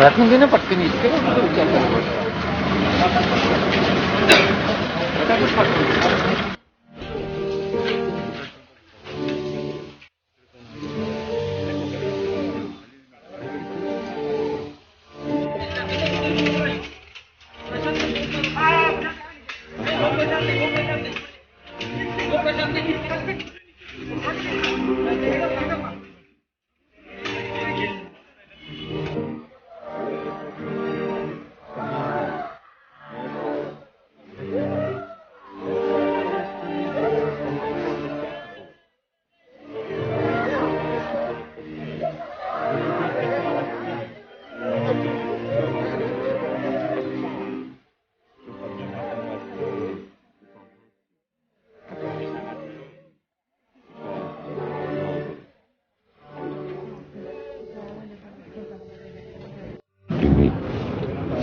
राखून दे ना पटकन इतके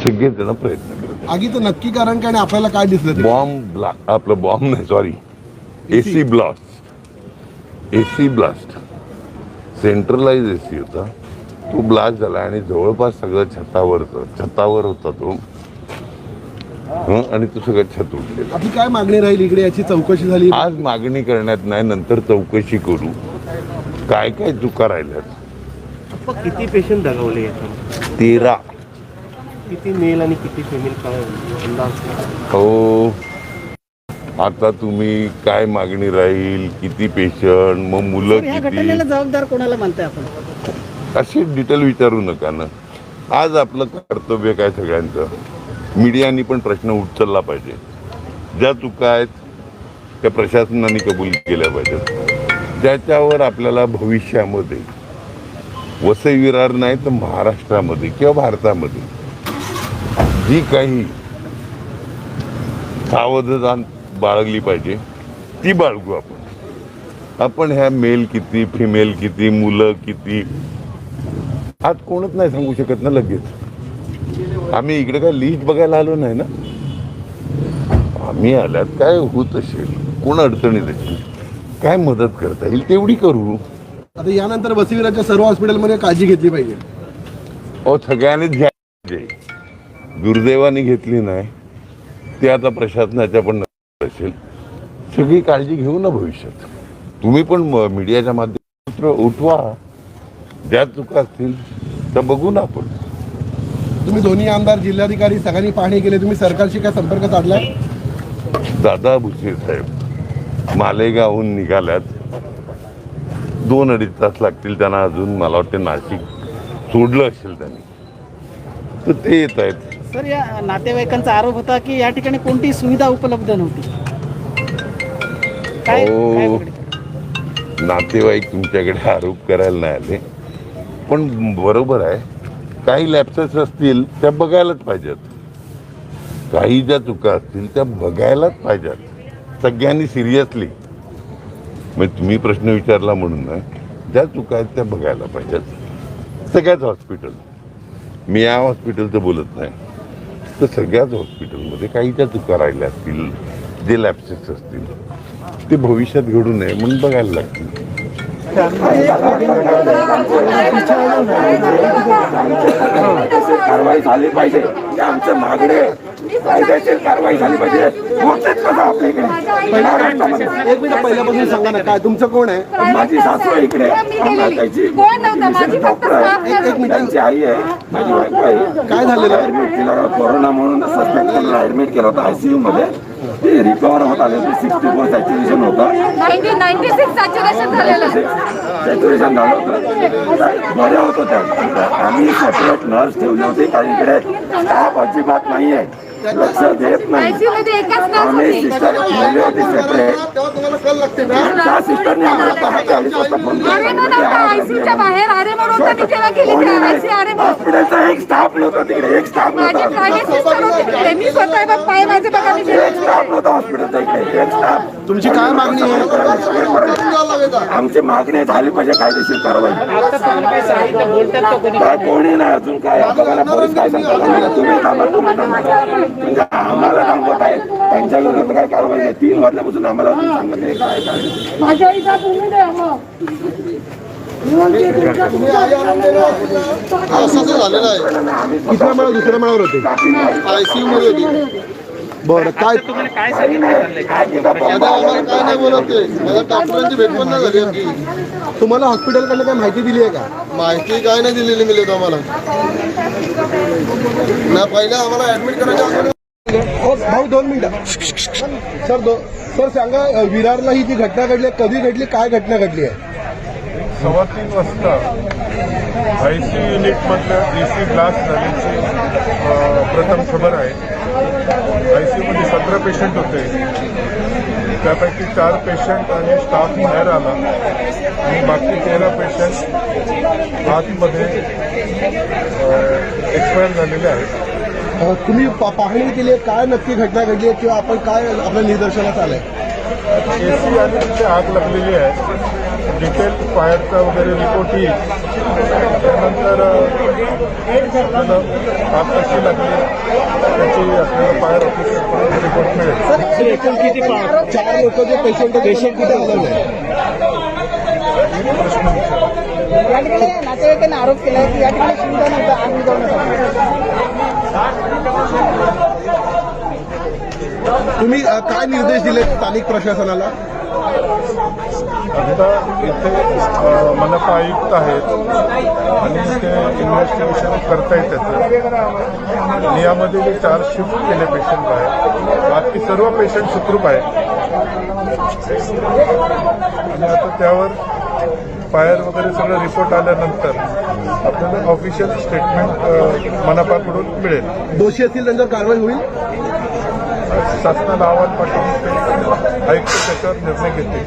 सगळेजण प्रयत्न करतात. आगीचं नक्की कारण काय आणि आपल्याला काय दिसलं? बॉम्ब, आपलं बॉम्ब नाही, sorry, AC blast, centralize AC होता, तो ब्लास्ट झाला आणि जवळपास सगळं छतावर होता तो, आणि तो सगळं छत उडलेला. आपली काय मागणी राहील इकडे? याची चौकशी झाली? आज मागणी करण्यात नाही, नंतर चौकशी करू काय काय चुका राहिल्यात. किती पेशंट दगावले? 13. किती मेल आणि किती फिमेल काय अंदाज? हो, आता तुम्ही काय मागणी राहील, किती पेशंट, मग मुलं किती, घटनेला जबाबदार कोणाला मानताय आपण? अशी डिटेल विचारू नका ना. आज आपलं कर्तव्य काय सगळ्यांचं, मीडियानी पण प्रश्न उचलला पाहिजे. ज्या चुका आहेत त्या प्रशासनाने कबूल केल्या पाहिजेत. ज्याच्यावर आपल्याला भविष्यामध्ये वसई विरार नाही तर महाराष्ट्रामध्ये किंवा भारतामध्ये जी काही सावधता बाळगली पाहिजे ती बाळगू आपण ह्या मेल किती, फिमेल किती, मुलं किती, आज कोणच नाही सांगू शकत ना लगेच. आम्ही इकडे काय लिस्ट बघायला आलो नाही ना, आम्ही आल्यात काय होत असेल, कोण अडचणीत असेल, काय मदत करता येईल तेवढी करू. आता यानंतर वसईविरारच्या सर्व हॉस्पिटलमध्ये काळजी घेतली पाहिजे. सगळ्यांनीच घ्यायची, दुर्दैवाने घेतली नाही ते आता प्रशासनाच्या पण असेल. सगळी काळजी घेऊ ना भविष्यात. तुम्ही पण मीडियाच्या माध्यमातून उठवा, ज्या चुका असतील तर बघू ना आपण. तुम्ही दोन्ही आमदार, जिल्हाधिकारी सगळ्यांनी पाहणी केली, तुम्ही सरकारशी काय संपर्क साधलाय? दादा भुसे साहेब मालेगावहून निघाल्यात, 2-2.5 तास लागतील त्यांना अजून. मला वाटतं नाशिक सोडलं असेल त्यांनी, तर ते येत आहेत. सर, या नातेवाईकांचा आरोप होता की या ठिकाणी कोणतीही सुविधा उपलब्ध नव्हती. काय नातेवाईक तुमच्याकडे आरोप करायला नाही आले, पण बरोबर आहे, काही लॅप्सेस असतील त्या बघायलाच पाहिजेत, काही ज्या चुका असतील त्या बघायलाच पाहिजेत सगळ्यांनी सिरियसली. म्हणजे तुम्ही प्रश्न विचारला म्हणून नाही, ज्या चुका आहेत त्या बघायला पाहिजेत सगळ्याच हॉस्पिटल. मी या हॉस्पिटलचं बोलत नाही, तर सगळ्याच हॉस्पिटलमध्ये काही ज्या चुका राहिल्या असतील, जे लॅप्सेस असतील ते भविष्यात घडू नये म्हणून बघायला लागतील. कारवाई झाली पाहिजे, आमचं मागणे कायद्याची कारवाई झाली पाहिजे. एक मिनिट, पहिल्यापासून सांगा ना, काय तुमचं कोण आहे? माझी सासू इकडे, त्यांची आई आहे, माझी बायको आहे. काय झालेलं? ऍडमिट केलं कोरोना म्हणून, सस्पेक्ट करून ऍडमिट केलं होतं आयसीयू मध्ये. ते रिकवर होत आले, 64 सॅच्युरेशन होतं, 96 सॅच्युरेशन झालेलं, सॅच्युरेशन झालं होतं, बरे होत होत्या. आम्ही सेपरेट नर्स ठेवले होते, काही इकडे स्टाफ अजिबात नाही आहे, लक्ष देत नाही. आम्ही सिस्टर ठेवली होती सेपरेट, त्या सिस्टरने आम्हाला 10-40 वाजता फोन हॉस्पिटलचा एक स्टाफ नव्हता तिकडे, एक स्टाफ नव्हता. एक स्टाफ नव्हता हॉस्पिटलचा इकडे, एक स्टाफ. तुमची काय मागणी आहे? आमची मागणी झाली पाहिजे कायदेशीर कारवाई. काय कोणी नाही अजून काय बघायला पोलीस काय सांगतात तुम्ही थांबा, तुम्ही थांबा. म्हणजे आम्हाला सांगत आहे त्यांच्या विरोधात काय कारवाई आहे. 3 वाजल्यापासून आम्हाला अजून सांगत नाही काय काय. असं झालेलं आहे. कितव्या माळा दुसऱ्या माळावर होते, ICU मध्ये होती. बरं काय तुम्हाला काय सांगितलं चाललंय? आता आम्हाला काय नाही बोलत ते. मला डॉक्टरांची भेट पण नाही झाली आणखी. तुम्हाला हॉस्पिटलकडनं काय माहिती दिली आहे का? माहिती काय नाही दिलेली मिळत आम्हाला ना. पहिला आम्हाला ऍडमिट करायचं भाऊ 2 मिनिटं सर सांगा, विरारला ही जी घटना घडली आहे, कधी घडली, काय घटना घडली आहे? 3:15 वाजता ICU युनिटमधलं AC ब्लास्ट झाल्याची प्रथम खबर आहे. ICU मध्ये 17 पेशंट होते, त्यापैकी 4 पेशंट आणि स्टाफ बाहेर आला आणि बाकी 13 पेशंट आतमध्ये एक्सपायर झालेले आहेत. तुम्ही पाहणी केली आहे, काय नक्की घटना घडली आहे किंवा आपण काय आपल्या निदर्शनास आलंय? AC आणि तिथे आग लागलेली आहे. डिटेल फायरचा वगैरे रिपोर्ट येईल. त्यानंतर आपल्याला आग कशी लागली त्याची आपल्याला फायर ऑफिसरकडून रिपोर्ट मिळेल. 4 लोक जे पेशंट कुठे हलवले? प्रश्न विचारा. या ठिकाणी नातेवाईकांनी आरोप केलाय की या ठिकाणी सुविधा नव्हता आग विझवण्यासाठी. तुम्ही काय निर्देश दिले स्थानिक प्रशासनाला? आता इथे मनपा आयुक्त आहेत आणि ते इन्व्हेस्टिगेशन करतायत त्याचं. यामध्ये जे 4 शिफ्ट केले पेशंट आहेत, बाकी सर्व पेशंट सुखरूप आहेत आणि आता त्यावर फायर वगैरे सगळं रिपोर्ट आल्यानंतर आपल्याला ऑफिशियल स्टेटमेंट मनपाकडून मिळेल. दोषी असतील त्यांच्यावर कारवाई होईल. शासनाला अहवाल पाठवून आयुक्त त्याच्यावर निर्णय घेतील.